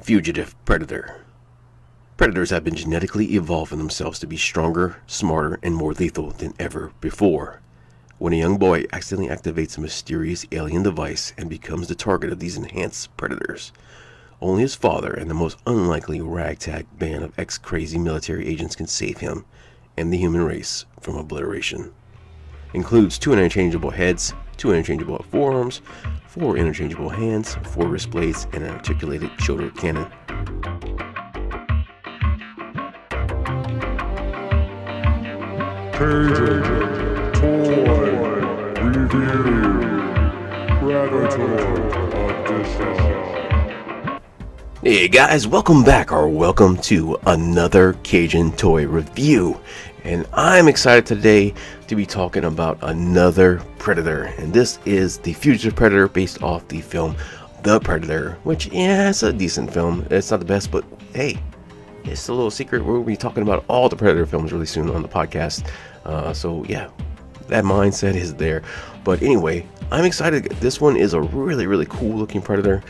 Fugitive predator. Predators have been genetically evolving themselves to be stronger, smarter, and more lethal than ever before. When a young boy accidentally activates a mysterious alien device and becomes the target of these enhanced predators, only his father and the most unlikely ragtag band of ex-crazy military agents can save him and the human race from obliteration. Includes 2 interchangeable heads, 2 interchangeable forearms, 4 interchangeable hands, 4 wrist blades, and an articulated shoulder cannon. Cajun Toy Review Predator Edition. Hey guys, welcome back or welcome to another Cajun Toy Review. And I'm excited today to be talking about another Predator. And this is the Fugitive Predator based off the film The Predator, which, yeah, it's a decent film. It's not the best, but hey, it's a little secret. We'll be talking about all the Predator films really soon on the podcast. So yeah, that mindset is there. But anyway, I'm excited. This one is a really cool looking Predator.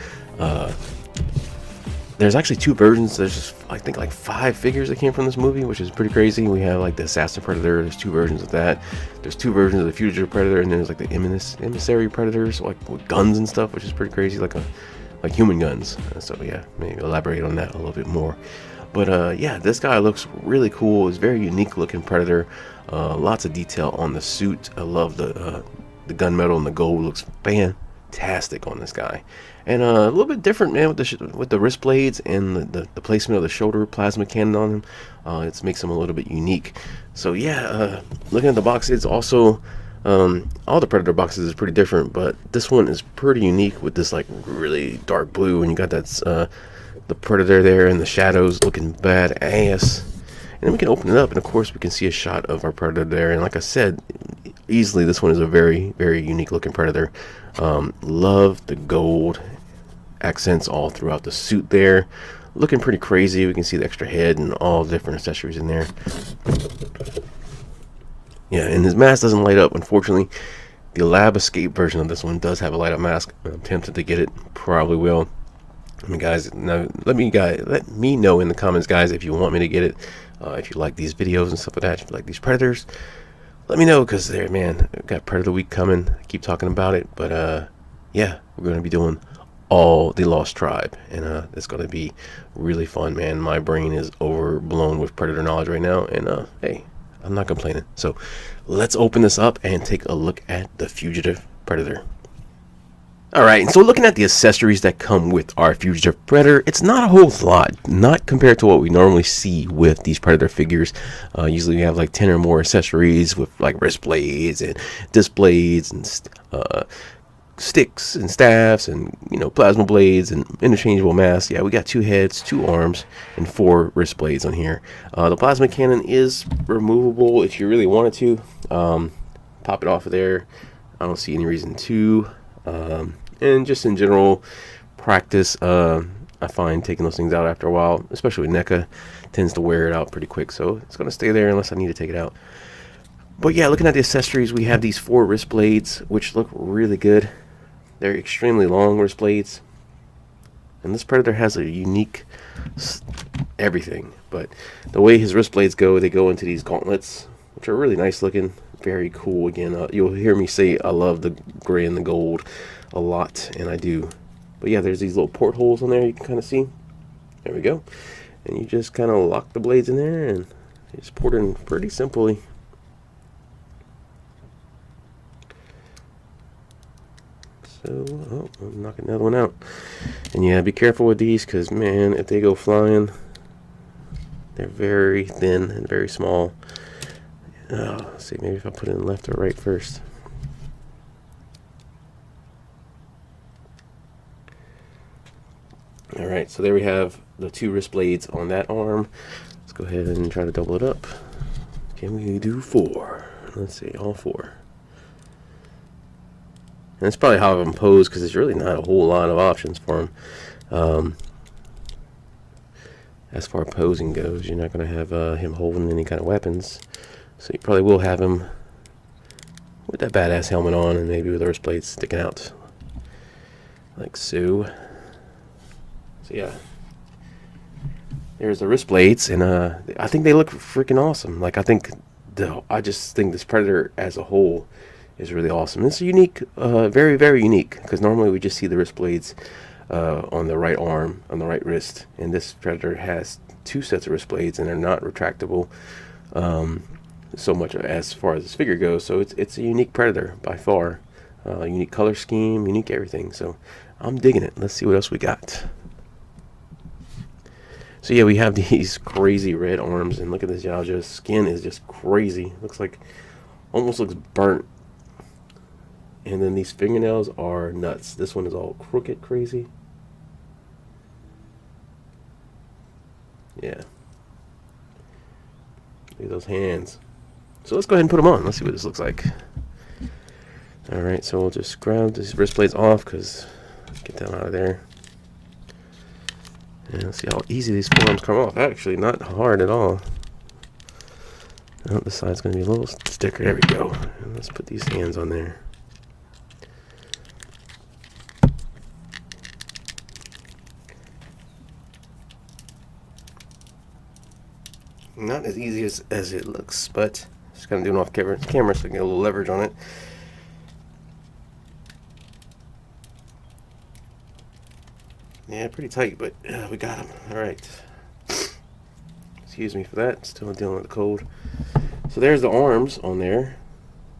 There's actually 2 versions. There's just, I think, like 5 figures that came from this movie, which is pretty crazy. We have like the Assassin Predator. There's 2 versions of that. There's 2 versions of the Fugitive Predator, and then there's like the Emissary Predators, like with guns and stuff, which is pretty crazy, like human guns. So yeah, maybe elaborate on that a little bit more. But yeah, this guy looks really cool. It's a very unique looking Predator. Lots of detail on the suit. I love the gunmetal and the gold. Looks fantastic on this guy. And a little bit different, man, with the wrist blades and the placement of the shoulder plasma cannon on him. It makes him a little bit unique. So yeah, looking at the box, it's also all the Predator boxes is pretty different, but this one is pretty unique with this like really dark blue, and you got that the Predator there in the shadows looking badass. And then we can open it up, and of course we can see a shot of our Predator there. And like I said, easily this one is a very unique looking Predator. Love the gold accents all throughout the suit there. Looking pretty crazy. We can see the extra head and all the different accessories in there. Yeah, and his mask doesn't light up, unfortunately. The lab escape version of this one does have a light up mask. I'm tempted to get it. Probably will. I mean, guys, now let me know in the comments, guys, if you want me to get it. If you like these videos and stuff like that, if you like these Predators, let me know, because there, man, we've got Predator Week coming. I keep talking about it, but yeah, we're going to be doing all the Lost Tribe, and it's going to be really fun, man. My brain is overblown with Predator knowledge right now, and hey, I'm not complaining. So let's open this up and take a look at the Fugitive Predator. Alright, and so looking at the accessories that come with our Fugitive Predator, it's not a whole lot, not compared to what we normally see with these Predator figures. Usually we have like 10 or more accessories with like wrist blades and disc blades and sticks and staffs and, you know, plasma blades and interchangeable masks. Yeah, we got 2 heads, 2 arms, and 4 wrist blades on here. The plasma cannon is removable if you really wanted to. Pop it off of there. I don't see any reason to. And just in general practice, I find taking those things out after a while, especially with NECA, tends to wear it out pretty quick. So it's going to stay there unless I need to take it out. But yeah, looking at the accessories, we have these 4 wrist blades, which look really good. They're extremely long wrist blades. And this Predator has a unique everything. But the way his wrist blades go, they go into these gauntlets, which are really nice looking. Very cool. Again, you'll hear me say I love the gray and the gold a lot, and I do. But yeah, there's these little portholes on there you can kind of see. There we go. And you just kind of lock the blades in there, and it's poured in pretty simply. So, oh, I'm knocking another one out. And yeah, be careful with these, because man, if they go flying, they're very thin and very small. Let's see, maybe if I put it in left or right first. Alright, so there we have the 2 wrist blades on that arm. Let's go ahead and try to double it up. Can we do 4? Let's see, all 4. And that's probably how I'm posed, because there's really not a whole lot of options for him. As far as posing goes, you're not going to have him holding any kind of weapons. So you probably will have him with that badass helmet on, and maybe with the wrist blades sticking out like so. So yeah, There's the wrist blades, and I think they look freaking awesome. Like I just think this Predator as a whole is really awesome. It's unique, very very unique, because normally we just see the wrist blades on the right arm, on the right wrist, and this Predator has two sets of wrist blades, and they're not retractable so much as far as this figure goes. So it's a unique Predator by far. Unique color scheme, unique everything. So I'm digging it. Let's see what else we got. So yeah, we have these crazy red arms, and look at this Yaoja's skin is just crazy. Looks like, almost looks burnt. And then these fingernails are nuts. This one is all crooked crazy. Yeah. Look at those hands. So let's go ahead and put them on. Let's see what this looks like. Alright, so we'll just grab these wrist blades off, because get them out of there. And let's see how easy these forearms come off. Actually, not hard at all. Oh, this side's going to be a little sticker. There we go. And let's put these hands on there. Not as easy as it looks, but just kind of doing off camera so I can get a little leverage on it. Yeah, pretty tight, but we got him. Alright. Excuse me for that. Still dealing with the cold. So there's the arms on there.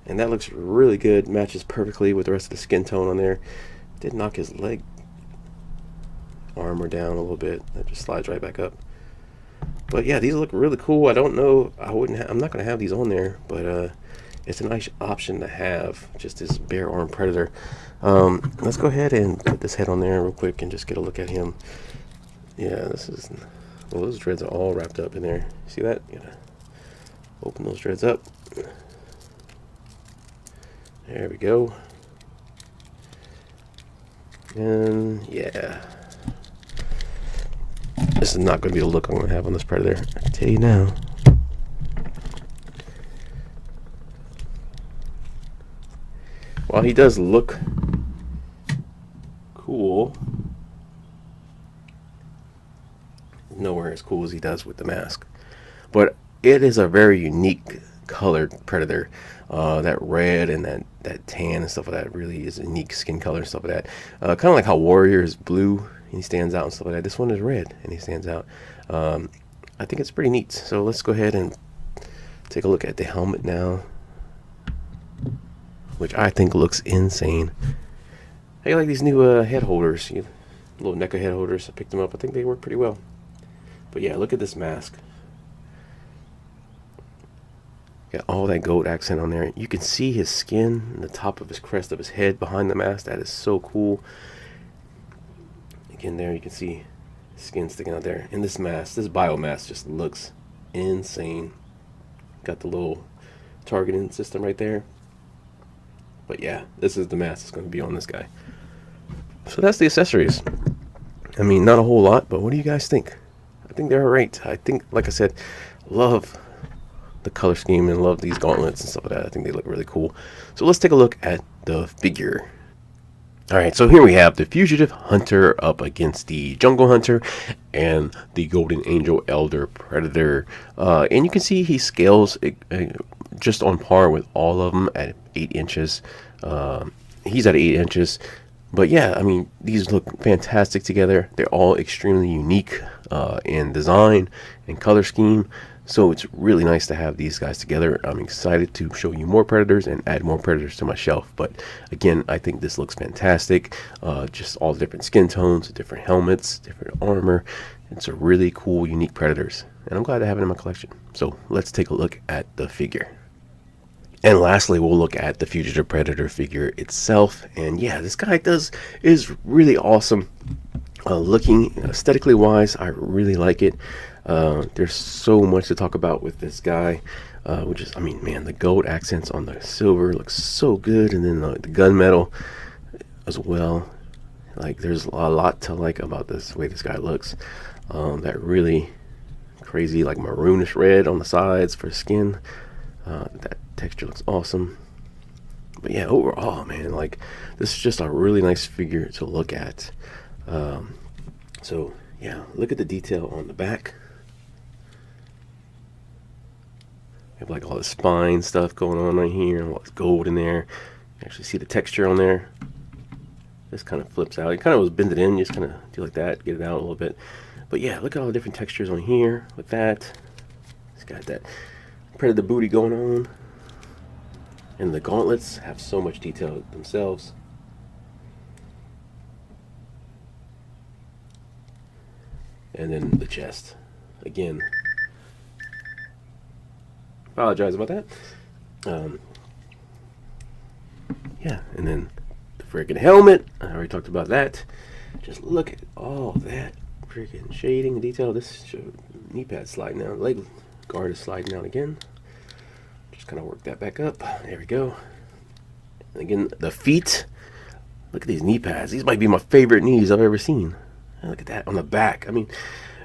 And that looks really good. Matches perfectly with the rest of the skin tone on there. Did knock his leg armor down a little bit. That just slides right back up. But yeah, these look really cool. I don't know. I'm not going to have these on there, but it's a nice option to have. Just this bare arm Predator. Let's go ahead and put this head on there real quick and just get a look at him. Yeah, this is, well, those dreads are all wrapped up in there. See that? You gotta open those dreads up. There we go. And yeah, this is not going to be the look I'm going to have on this Predator, I can tell you now. While he does look cool, nowhere as cool as he does with the mask. But it is a very unique colored Predator. That red and that tan and stuff like that really is a unique skin color and stuff like that. Kind of like how Warrior is blue and he stands out and stuff like that. This one is red and he stands out. I think it's pretty neat. So let's go ahead and take a look at the helmet now, which I think looks insane. I like these new head holders, little NECA head holders. I picked them up. I think they work pretty well. But yeah, look at this mask. Got all that gold accent on there. You can see his skin and the top of his crest of his head behind the mask. That is so cool. Again, there you can see skin sticking out there. And this mask, this biomask, just looks insane. Got the little targeting system right there. But yeah, this is the mask that's going to be on this guy. So that's the accessories. I mean, not a whole lot, but what do you guys think? I think they're alright. I think, like I said, love the color scheme and love these gauntlets and stuff like that. I think they look really cool. So let's take a look at the figure. Alright, so here we have the Fugitive Hunter up against the Jungle Hunter and the Golden Angel Elder Predator. And you can see he scales just on par with all of them at 8 inches. He's at 8 inches. But yeah, I mean, these look fantastic together. They're all extremely unique in design and color scheme. So it's really nice to have these guys together. I'm excited to show you more Predators and add more Predators to my shelf. But again, I think this looks fantastic. Just all the different skin tones, different helmets, different armor. It's a really cool, unique Predators. And I'm glad to have it in my collection. So let's take a look at the figure. And lastly, we'll look at the Fugitive Predator figure itself. And yeah, this guy is really awesome. Looking aesthetically wise, I really like it. There's so much to talk about with this guy, which is, I mean, man, the gold accents on the silver looks so good, and then the gunmetal as well. Like, there's a lot to like about this way this guy looks. That really crazy, like, maroonish red on the sides for skin. That texture looks awesome. But yeah, overall, man, like, this is just a really nice figure to look at. So yeah, look at the detail on the back. have like all the spine stuff going on right here, and all this gold in there. You actually see the texture on there. This kind of flips out. It kind of was bended in. You just kind of do like that, get it out a little bit. But yeah, look at all the different textures on here with that. It's got that Predator booty going on. And the gauntlets have so much detail themselves. And then the chest. Again, apologize about that. Yeah, and then the freaking helmet. I already talked about that. Just look at all that freaking shading and detail. This knee pad sliding down. Leg guard is sliding down again. Just kind of work that back up. There we go. And again, the feet. Look at these knee pads. These might be my favorite knees I've ever seen. Look at that on the back. I mean,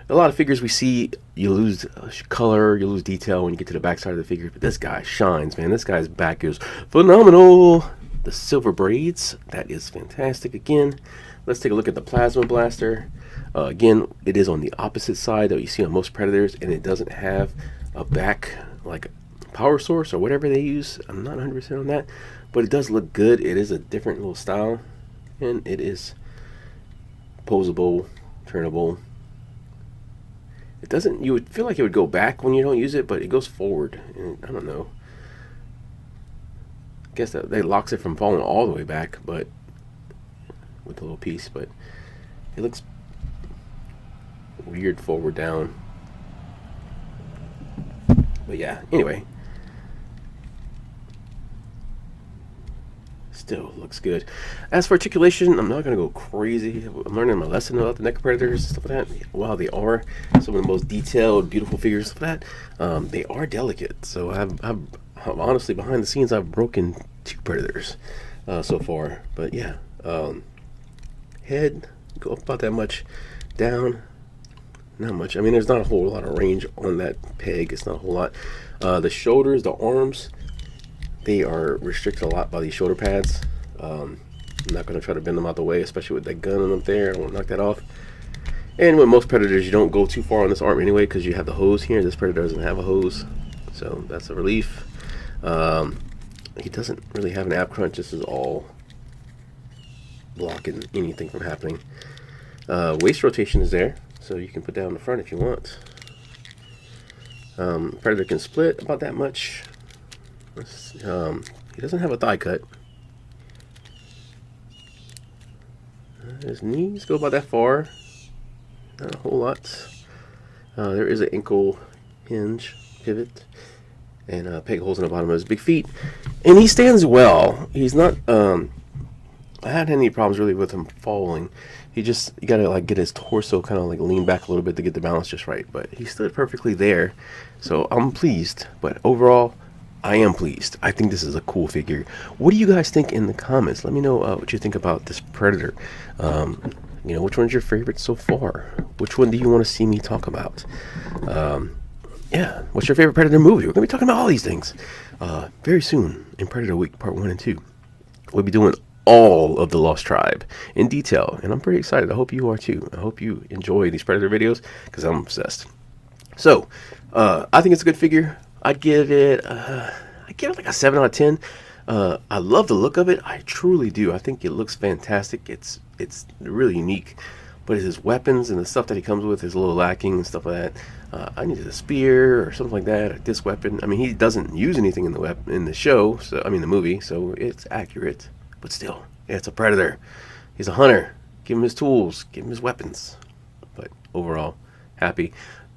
a lot of figures we see, you lose color, you lose detail when you get to the back side of the figure. But this guy shines, man. This guy's back is phenomenal. The silver braids, that is fantastic. Again, let's take a look at the plasma blaster. Again, it is on the opposite side that you see on most Predators, and it doesn't have a back like power source or whatever they use. I'm not 100% on that, but it does look good. It is a different little style, and it is posable, turnable. It doesn't, you would feel like it would go back when you don't use it, but it goes forward. And I don't know. I guess that locks it from falling all the way back, but with a little piece, but it looks weird forward down. But yeah, anyway. Still looks good. As for articulation, I'm not going to go crazy. I'm learning my lesson about the NECA Predators and stuff like that. While they are some of the most detailed, beautiful figures of that, they are delicate. So I've honestly, behind the scenes, I've broken 2 Predators so far. But yeah, head, go up about that much. Down, not much. I mean, there's not a whole lot of range on that peg. It's not a whole lot. The shoulders, the arms, they are restricted a lot by these shoulder pads. I'm not going to try to bend them out the way, especially with that gun up there. I won't knock that off. And with most Predators, you don't go too far on this arm anyway because you have the hose here. This Predator doesn't have a hose, so that's a relief. He doesn't really have an ab crunch. This is all blocking anything from happening. Waist rotation is there, so you can put that on the front if you want. Predator can split about that much. He doesn't have a thigh cut. His knees go about that far. Not a whole lot. There is an ankle hinge pivot and peg holes in the bottom of his big feet, and he stands well. He's not. I haven't had any problems really with him falling. You gotta like get his torso kind of like lean back a little bit to get the balance just right. But he stood perfectly there, so I'm pleased. But overall, I am pleased. I think this is a cool figure. What do you guys think in the comments? Let me know what you think about this Predator. You know, which one's your favorite so far? Which one do you want to see me talk about? Yeah, what's your favorite Predator movie? We're going to be talking about all these things very soon in Predator Week Part 1 and 2. We'll be doing all of the Lost Tribe in detail, and I'm pretty excited. I hope you are too. I hope you enjoy these Predator videos because I'm obsessed. So, I think it's a good figure. I'd give it like a 7 out of 10. I love the look of it. I truly do. I think it looks fantastic. It's really unique. But his weapons and the stuff that he comes with is a little lacking and stuff like that. I needed a spear or something like that. Or this weapon. I mean, he doesn't use anything in the show. So I mean, the movie. So it's accurate. But still, yeah, it's a Predator. He's a hunter. Give him his tools. Give him his weapons. But overall, happy.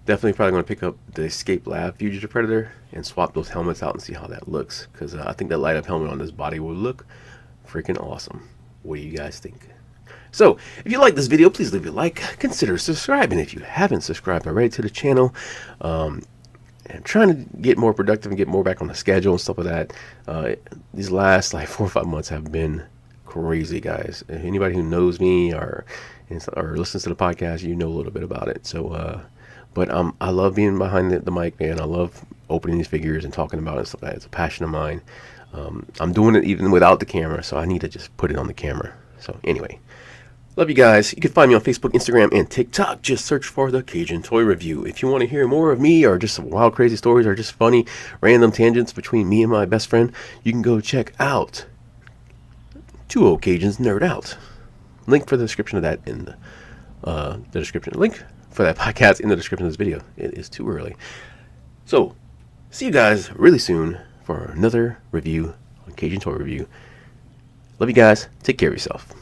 Definitely probably going to pick up the Escape Lab Fugitive Predator and swap those helmets out and see how that looks. Because I think that light up helmet on this body will look freaking awesome. What do you guys think? So, if you like this video, please leave a like. Consider subscribing if you haven't subscribed already to the channel. And trying to get more productive and get more back on the schedule and stuff like that. These last like 4 or 5 months have been crazy, guys. Anybody who knows me or listens to the podcast, you know a little bit about it. So, but I love being behind the mic, man. I love opening these figures and talking about it and stuff like that. It's a passion of mine. I'm doing it even without the camera, so I need to just put it on the camera. So anyway, Love you guys. You can find me on Facebook, Instagram, and TikTok. Just search for the Cajun Toy Review. If you want to hear more of me or just some wild, crazy stories or just funny, random tangents between me and my best friend, you can go check out Two Old Cajuns Nerd Out. Link for the description of that in the description. Link for that podcast in the description of this video. It is too early. So, see you guys really soon for another review on Cajun Toy Review. Love you guys. Take care of yourself.